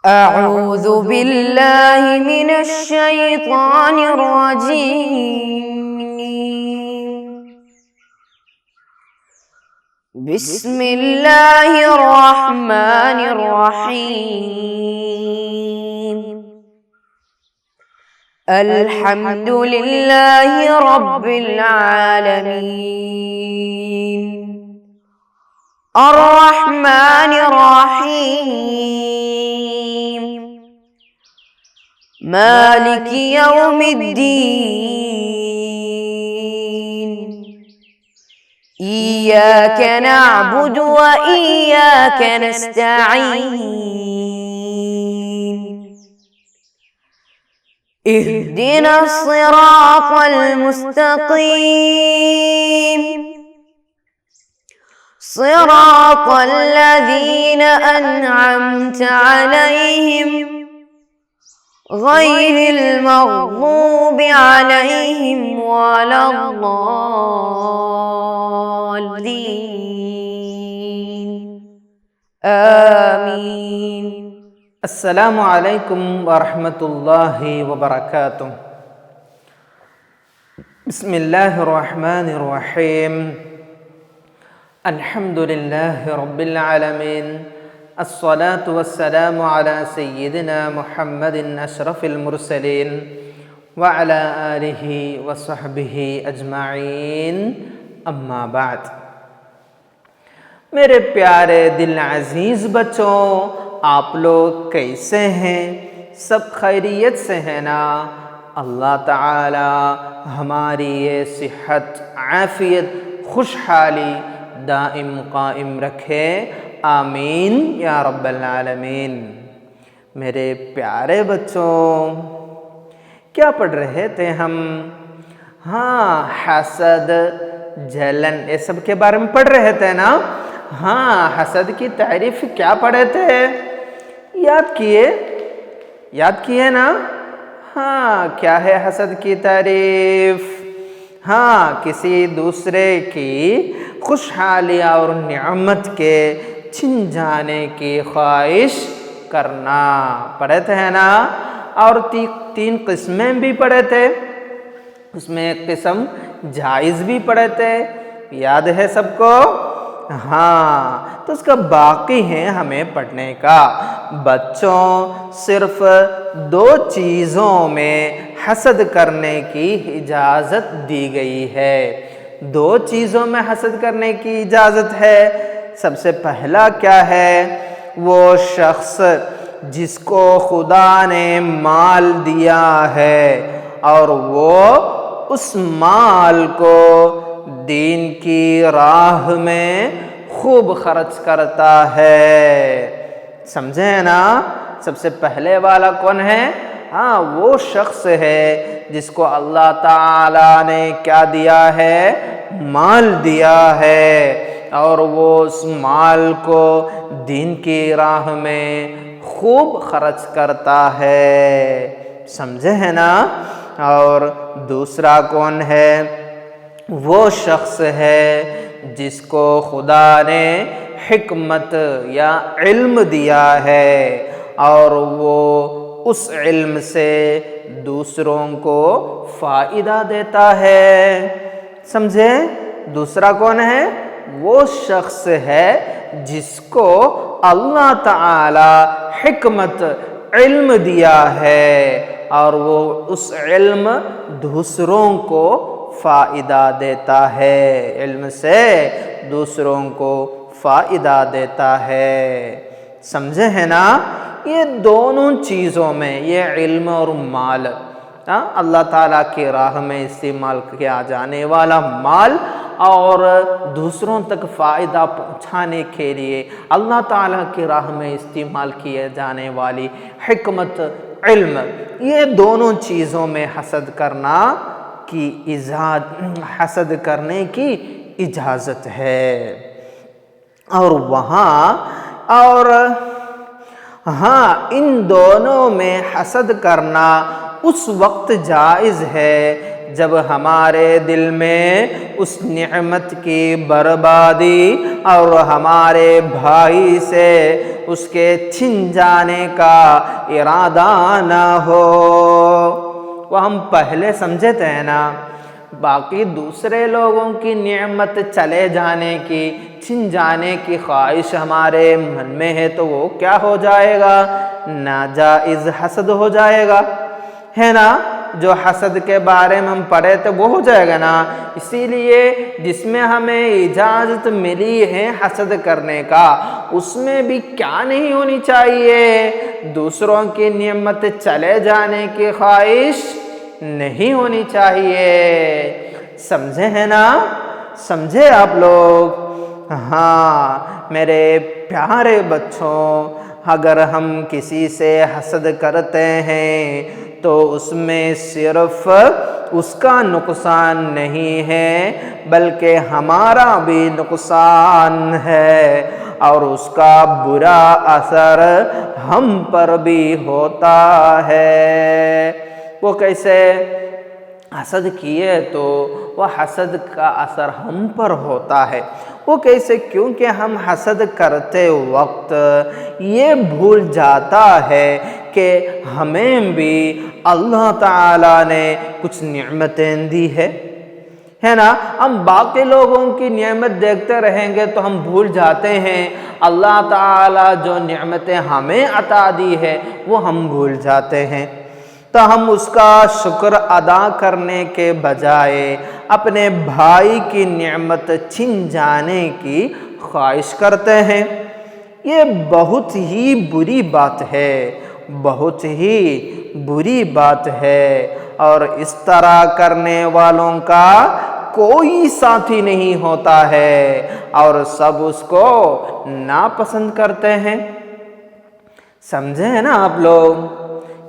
أعوذ بالله من الشيطان الرجيم. بسم الله الرحمن الرحيم. الحمد لله رب العالمين الرحمن الرحيم مالك يوم الدين إياك نعبد وإياك نستعين اهدنا الصراط المستقيم صراط الذين أنعمت عليهم غير المغضوب عليهم ولا الضالين آمين. السلام علیکم ورحمۃ اللہ وبرکاتہ. بسم اللہ الرحمن الرحیم. الحمد للہ رب العالمین. الصلاة والسلام على سیدنا محمد اشرف المرسلین وعلى آلہ وصحبہ اجمعین. اما بعد. میرے پیارے دل عزیز بچوں، آپ لوگ کیسے ہیں؟ سب خیریت سے ہیں نا؟ اللہ تعالی ہماری یہ صحت، عافیت، خوشحالی دائم قائم رکھے. آمین یا رب العالمین. میرے پیارے بچوں، کیا پڑھ رہے تھے ہم؟ حسد، جلن، یہ سب کے بارے میں پڑھ رہے تھے نا؟ حسد کی تعریف کیا پڑھے تھے؟ یاد کیے نا؟ کیا ہے حسد کی تعریف؟ کسی دوسرے کی خوشحالی اور نعمت کے چھن جانے کی خواہش کرنا. پڑھے تھے نا؟ اور تین قسمیں بھی پڑھے تھے. اس میں ایک قسم جائز بھی پڑھے تھے. یاد ہے سب کو؟ تو اس کا باقی ہے ہمیں پڑھنے کا. بچوں، صرف 2 چیزوں میں حسد کرنے کی اجازت دی گئی ہے. 2 چیزوں میں حسد کرنے کی اجازت ہے. سب سے پہلا کیا ہے؟ وہ شخص جس کو خدا نے مال دیا ہے اور وہ اس مال کو دین کی راہ میں خوب خرچ کرتا ہے. سمجھے نا؟ سب سے پہلے والا کون ہے؟ وہ شخص ہے جس کو اللہ تعالی نے کیا دیا ہے؟ مال دیا ہے اور وہ اس مال کو دین کی راہ میں خوب خرچ کرتا ہے. سمجھے ہے نا؟ اور دوسرا کون ہے؟ وہ شخص ہے جس کو خدا نے حکمت یا علم دیا ہے اور وہ اس علم سے دوسروں کو فائدہ دیتا ہے. سمجھے؟ دوسرا کون ہے؟ وہ شخص ہے جس کو اللہ تعالی حکمت، علم دیا ہے اور وہ اس علم دوسروں کو فائدہ دیتا ہے. علم سے دوسروں کو فائدہ دیتا ہے. سمجھے ہے نا؟ یہ دونوں چیزوں میں، یہ علم اور مال، اللہ تعالیٰ کی راہ میں استعمال کیا جانے والا مال اور دوسروں تک فائدہ پہنچانے کے لیے اللہ تعالیٰ کی راہ میں استعمال کیے جانے والی حکمت، علم، یہ دونوں چیزوں میں حسد کرنے کی اجازت ہے. اور ان دونوں میں حسد کرنا اس وقت جائز ہے جب ہمارے دل میں اس نعمت کی بربادی اور ہمارے بھائی سے اس کے چھن جانے کا ارادہ نہ ہو۔ وہ ہم پہلے سمجھے تھے نا، باقی دوسرے لوگوں کی نعمت چلے جانے کی، چھن جانے کی خواہش ہمارے من میں ہے تو وہ کیا ہو جائے گا؟ ناجائز حسد ہو جائے گا، ہے نا؟ جو حسد کے بارے میں ہم پڑھے تھے وہ ہو جائے گا نا۔ اسی لیے جس میں ہمیں اجازت ملی ہے حسد کرنے کا، اس میں بھی کیا نہیں ہونی چاہیے؟ دوسروں کی نعمت چلے جانے کی خواہش نہیں ہونی چاہیے۔ سمجھے ہیں نا؟ سمجھے آپ لوگ؟ ہاں میرے پیارے بچوں، اگر ہم کسی سے حسد کرتے ہیں تو اس میں صرف اس کا نقصان نہیں ہے بلکہ ہمارا بھی نقصان ہے، اور اس کا برا اثر ہم پر بھی ہوتا ہے۔ وہ کیسے؟ حسد کیے تو وہ حسد کا اثر ہم پر ہوتا ہے۔ وہ کیسے؟ کیونکہ ہم حسد کرتے وقت یہ بھول جاتا ہے کہ ہمیں بھی اللہ تعالیٰ نے کچھ نعمتیں دی ہے نا۔ ہم باقی لوگوں کی نعمت دیکھتے رہیں گے تو ہم بھول جاتے ہیں اللہ تعالیٰ جو نعمتیں ہمیں عطا دی ہے وہ ہم بھول جاتے ہیں، تو ہم اس کا شکر ادا کرنے کے بجائے اپنے بھائی کی نعمت چھن جانے کی خواہش کرتے ہیں۔ یہ بہت ہی بری بات ہے، بہت ہی بری بات ہے، اور اس طرح کرنے والوں کا کوئی ساتھی نہیں ہوتا ہے اور سب اس کو ناپسند کرتے ہیں۔ سمجھے ہیں نا آپ لوگ؟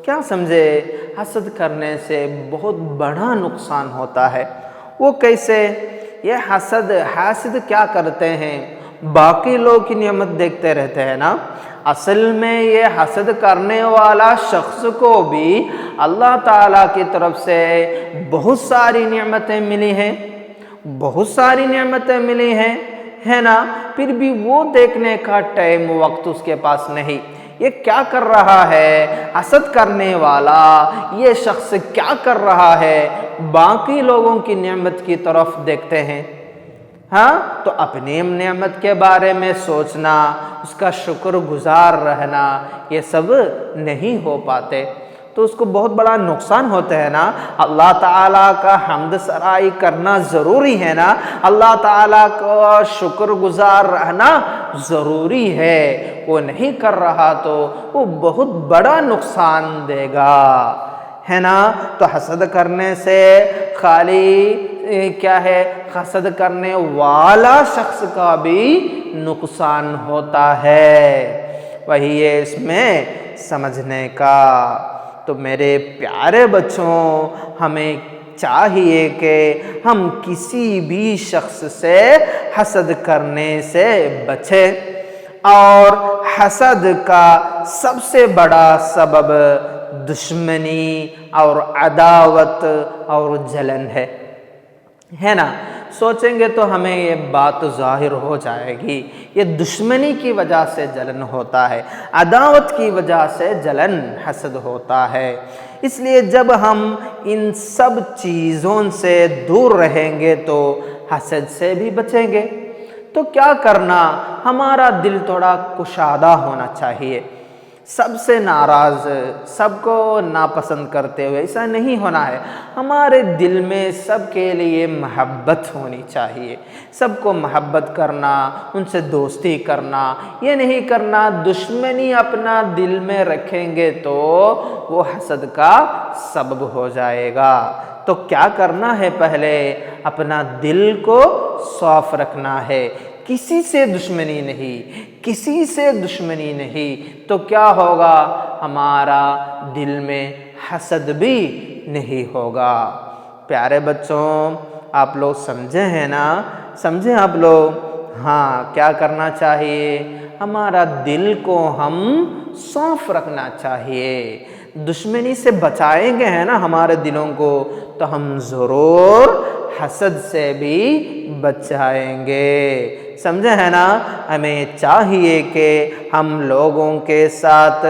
کیا سمجھے؟ حسد کرنے سے بہت بڑا نقصان ہوتا ہے۔ وہ کیسے؟ یہ حاسد کیا کرتے ہیں؟ باقی لوگ کی نعمت دیکھتے رہتے ہیں نا۔ اصل میں یہ حسد کرنے والا شخص کو بھی اللہ تعالیٰ کی طرف سے بہت ساری نعمتیں ملی ہیں، بہت ساری نعمتیں ملی ہیں، ہے نا؟ پھر بھی وہ دیکھنے کا ٹائم وقت اس کے پاس نہیں۔ یہ کیا کر رہا ہے؟ حسد کرنے والا یہ شخص کیا کر رہا ہے؟ باقی لوگوں کی نعمت کی طرف دیکھتے ہیں، ہاں، تو اپنی نعمت کے بارے میں سوچنا، اس کا شکر گزار رہنا، یہ سب نہیں ہو پاتے، تو اس کو بہت بڑا نقصان ہوتا ہے نا۔ اللہ تعالیٰ کا حمد سرائی کرنا ضروری ہے نا، اللہ تعالیٰ کا شکر گزار رہنا ضروری ہے۔ وہ نہیں کر رہا تو وہ بہت بڑا نقصان دے گا، ہے نا۔ تو حسد کرنے سے خالی کیا ہے؟ حسد کرنے والا شخص کا بھی نقصان ہوتا ہے، وہی ہے اس میں سمجھنے کا۔ تو میرے پیارے بچوں، ہمیں چاہیے کہ ہم کسی بھی شخص سے حسد کرنے سے بچیں، اور حسد کا سب سے بڑا سبب دشمنی اور عداوت اور جلن ہے نا۔ سوچیں گے تو ہمیں یہ بات ظاہر ہو جائے گی، یہ دشمنی کی وجہ سے جلن ہوتا ہے، عداوت کی وجہ سے جلن حسد ہوتا ہے۔ اس لیے جب ہم ان سب چیزوں سے دور رہیں گے تو حسد سے بھی بچیں گے۔ تو کیا کرنا؟ ہمارا دل تھوڑا کشادہ ہونا چاہیے، سب سے ناراض، سب کو ناپسند کرتے ہوئے ایسا نہیں ہونا ہے۔ ہمارے دل میں سب کے لیے محبت ہونی چاہیے، سب کو محبت کرنا، ان سے دوستی کرنا، یہ نہیں کرنا دشمنی اپنا دل میں رکھیں گے تو وہ حسد کا سبب ہو جائے گا۔ تو کیا کرنا ہے؟ پہلے اپنا دل کو صاف رکھنا ہے، کسی سے دشمنی نہیں، کسی سے دشمنی نہیں، تو کیا ہوگا؟ ہمارا دل میں حسد بھی نہیں ہوگا۔ پیارے بچوں، آپ لوگ سمجھے ہیں نا؟ سمجھے آپ لوگ؟ ہاں، کیا کرنا چاہیے؟ ہمارا دل کو ہم صاف رکھنا چاہیے، دشمنی سے بچائیں گے ہیں نا ہمارے دلوں کو تو ہم ضرور حسد سے بھی بچائیں گے۔ سمجھے ہے نا؟ ہمیں چاہیے کہ ہم لوگوں کے ساتھ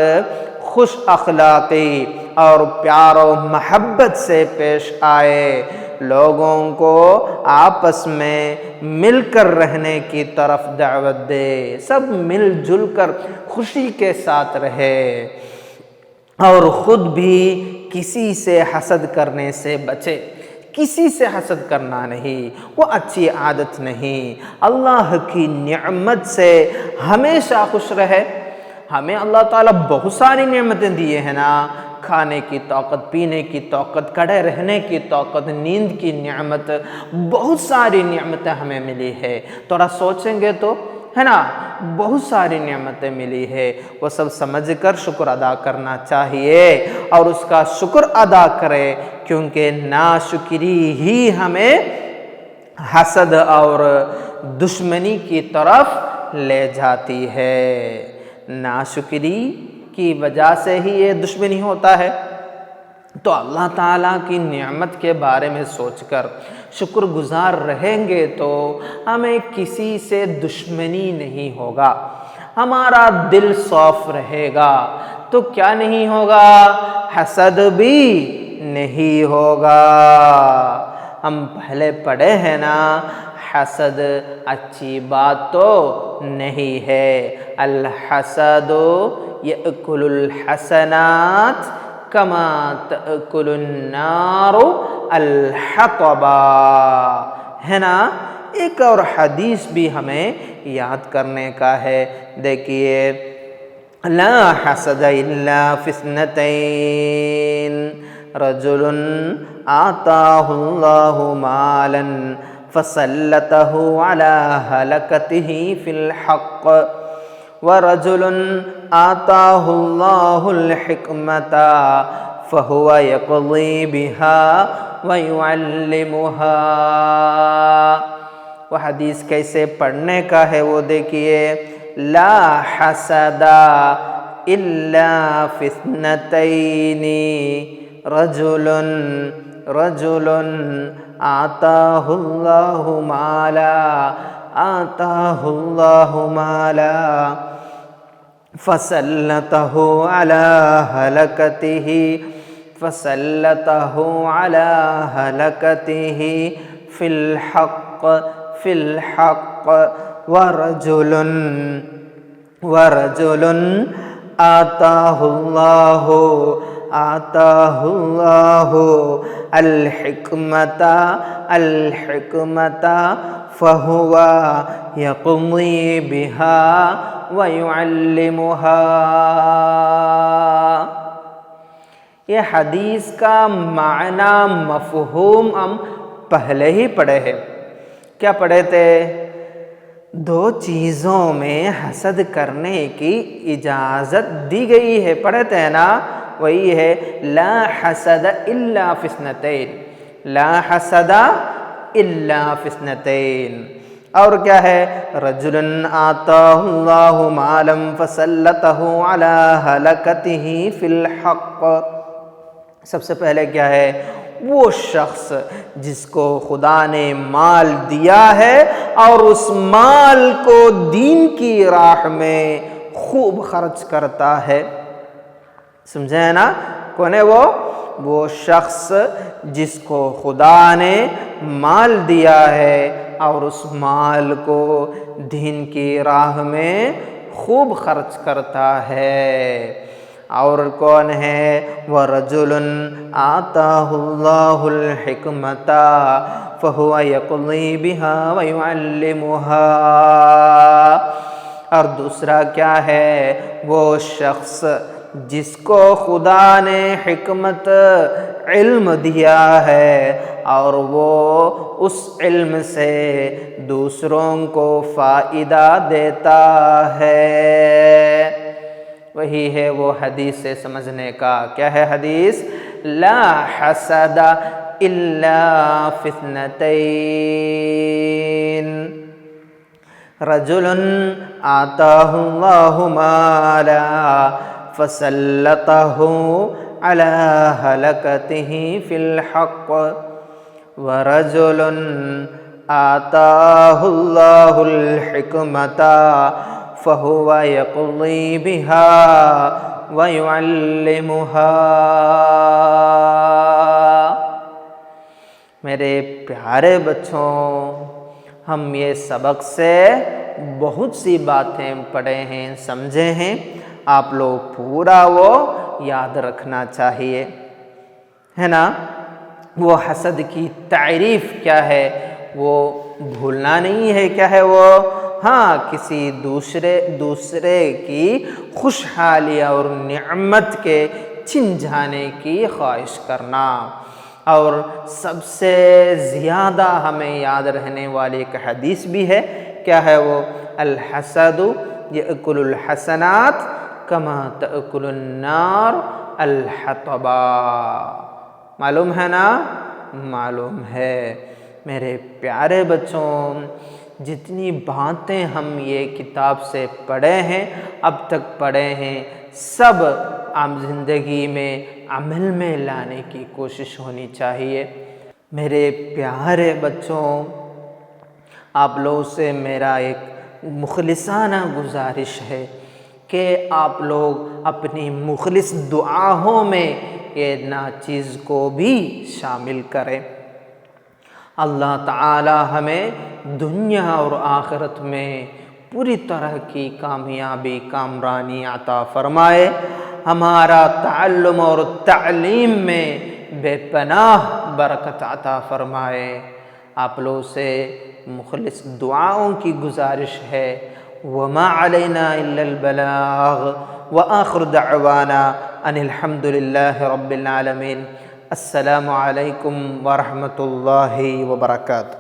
خوش اخلاقی اور پیار و محبت سے پیش آئے، لوگوں کو آپس میں مل کر رہنے کی طرف دعوت دے، سب مل جل کر خوشی کے ساتھ رہے، اور خود بھی کسی سے حسد کرنے سے بچے۔ کسی سے حسد کرنا نہیں، وہ اچھی عادت نہیں۔ اللہ کی نعمت سے ہمیشہ خوش رہے۔ ہمیں اللہ تعالیٰ بہت ساری نعمتیں دیے ہیں نا، کھانے کی طاقت، پینے کی طاقت، کھڑے رہنے کی طاقت، نیند کی نعمت، بہت ساری نعمتیں ہمیں ملی ہے۔ تھوڑا سوچیں گے تو ہے نا، بہت ساری نعمتیں ملی ہے، وہ سب سمجھ کر شکر ادا کرنا چاہیے، اور اس کا شکر ادا کرے، کیونکہ ناشکری ہی ہمیں حسد اور دشمنی کی طرف لے جاتی ہے۔ ناشکری کی وجہ سے ہی یہ دشمنی ہوتا ہے۔ تو اللہ تعالیٰ کی نعمت کے بارے میں سوچ کر شکر گزار رہیں گے تو ہمیں کسی سے دشمنی نہیں ہوگا، ہمارا دل صاف رہے گا، تو کیا نہیں ہوگا؟ حسد بھی نہیں ہوگا۔ ہم پہلے پڑھے ہیں نا، حسد اچھی بات تو نہیں ہے۔ الحسد یأکل الحسنات کما تأکل النار الحطبا، ہے نا؟ ایک اور حدیث بھی ہمیں یاد کرنے کا ہے، دیکھیے، لا حسد الا فی اثنتین، رجل آتاہ اللہ مالا فسلطہ علی ہلکتہ فی الحق، ورجل آتاہ اللہ الحکمۃ فہو یقضی بہا ویعلمہا۔ وہ حدیث کیسے پڑھنے کا ہے وہ دیکھیے، لا حسد الا فی اثنتین، رجل آتاہ اللہ مالا فسلطہ علی ہلکتہ فی الحق، ورجل آتاہ اللہ الحکمۃ فہو یقضی بہا ویعلمہا۔ یہ حدیث کا معنی مفہوم ہم پہلے ہی پڑھے ہیں۔ کیا پڑھے تھے؟ دو چیزوں میں حسد کرنے کی اجازت دی گئی ہے، پڑھے تھے نا؟ وہی ہے لا حسد الا فی اثنتین، لا حسد الا فی اثنتین۔ اور کیا ہے؟ رجل آتاہ اللہ مالا فسلطہ علی ہلکتہ فی الحق۔ سب سے پہلے کیا ہے؟ وہ شخص جس کو خدا نے مال دیا ہے اور اس مال کو دین کی راہ میں خوب خرچ کرتا ہے۔ سمجھے نا؟ کون ہے وہ؟ وہ شخص جس کو خدا نے مال دیا ہے اور اس مال کو دین کی راہ میں خوب خرچ کرتا ہے۔ اور کون ہے؟ وَرَجُلٌ آتَاهُ اللَّهُ الْحِكْمَةَ فَهُوَ يَقْضِي بِهَا وَيُعَلِّمُهَا۔ اور دوسرا کیا ہے؟ وہ شخص جس کو خدا نے حکمت علم دیا ہے اور وہ اس علم سے دوسروں کو فائدہ دیتا ہے۔ وہی ہے وہ حدیث سے سمجھنے کا۔ کیا ہے حدیث؟ لا حسد الا فی اثنتین، رجل آتاہ اللہ مالا فسلطہ على هلكته في الحق ورجل آتاه الله الحكمة فهو يقضي بها ويعلمها. میرے پیارے بچوں، ہم یہ سبق سے بہت سی باتیں پڑھے ہیں، سمجھے ہیں. آپ لوگ پورا وہ یاد رکھنا چاہیے، ہے نا. وہ حسد کی تعریف کیا ہے وہ بھولنا نہیں ہے. کیا ہے وہ؟ ہاں، کسی دوسرے کی خوشحالی اور نعمت کے چھن جانے کی خواہش کرنا. اور سب سے زیادہ ہمیں یاد رہنے والی ایک حدیث بھی ہے. کیا ہے وہ؟ الحسد یأکل الحسنات کما تأکل النار الحطبا. معلوم ہے نا؟ معلوم ہے. میرے پیارے بچوں، جتنی باتیں ہم یہ کتاب سے پڑھے ہیں، اب تک پڑھے ہیں، سب عام زندگی میں عمل میں لانے کی کوشش ہونی چاہیے. میرے پیارے بچوں، آپ لوگوں سے میرا ایک مخلصانہ گزارش ہے کہ آپ لوگ اپنی مخلص دعاؤں میں یہ چیز کو بھی شامل کریں. اللہ تعالی ہمیں دنیا اور آخرت میں پوری طرح کی کامیابی کامرانی عطا فرمائے. ہمارا تعلم اور تعلیم میں بے پناہ برکت عطا فرمائے. آپ لوگوں سے مخلص دعاؤں کی گزارش ہے. وما علینا الا البلاغ وآخر دعوانا ان الحمد للہ رب العالمین. السلام علیکم ورحمۃ اللہ وبرکاتہ.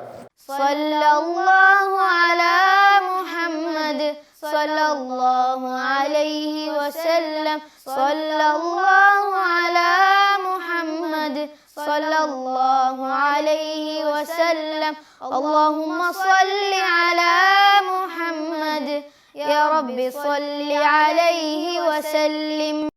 صلی اللہ علی محمد صلی اللہ علیہ وسلم. صلی اللہ علی محمد صلی اللہ علیہ وسلم. اللہم صلی علی محمد یا رب صلی علیہ وسلم.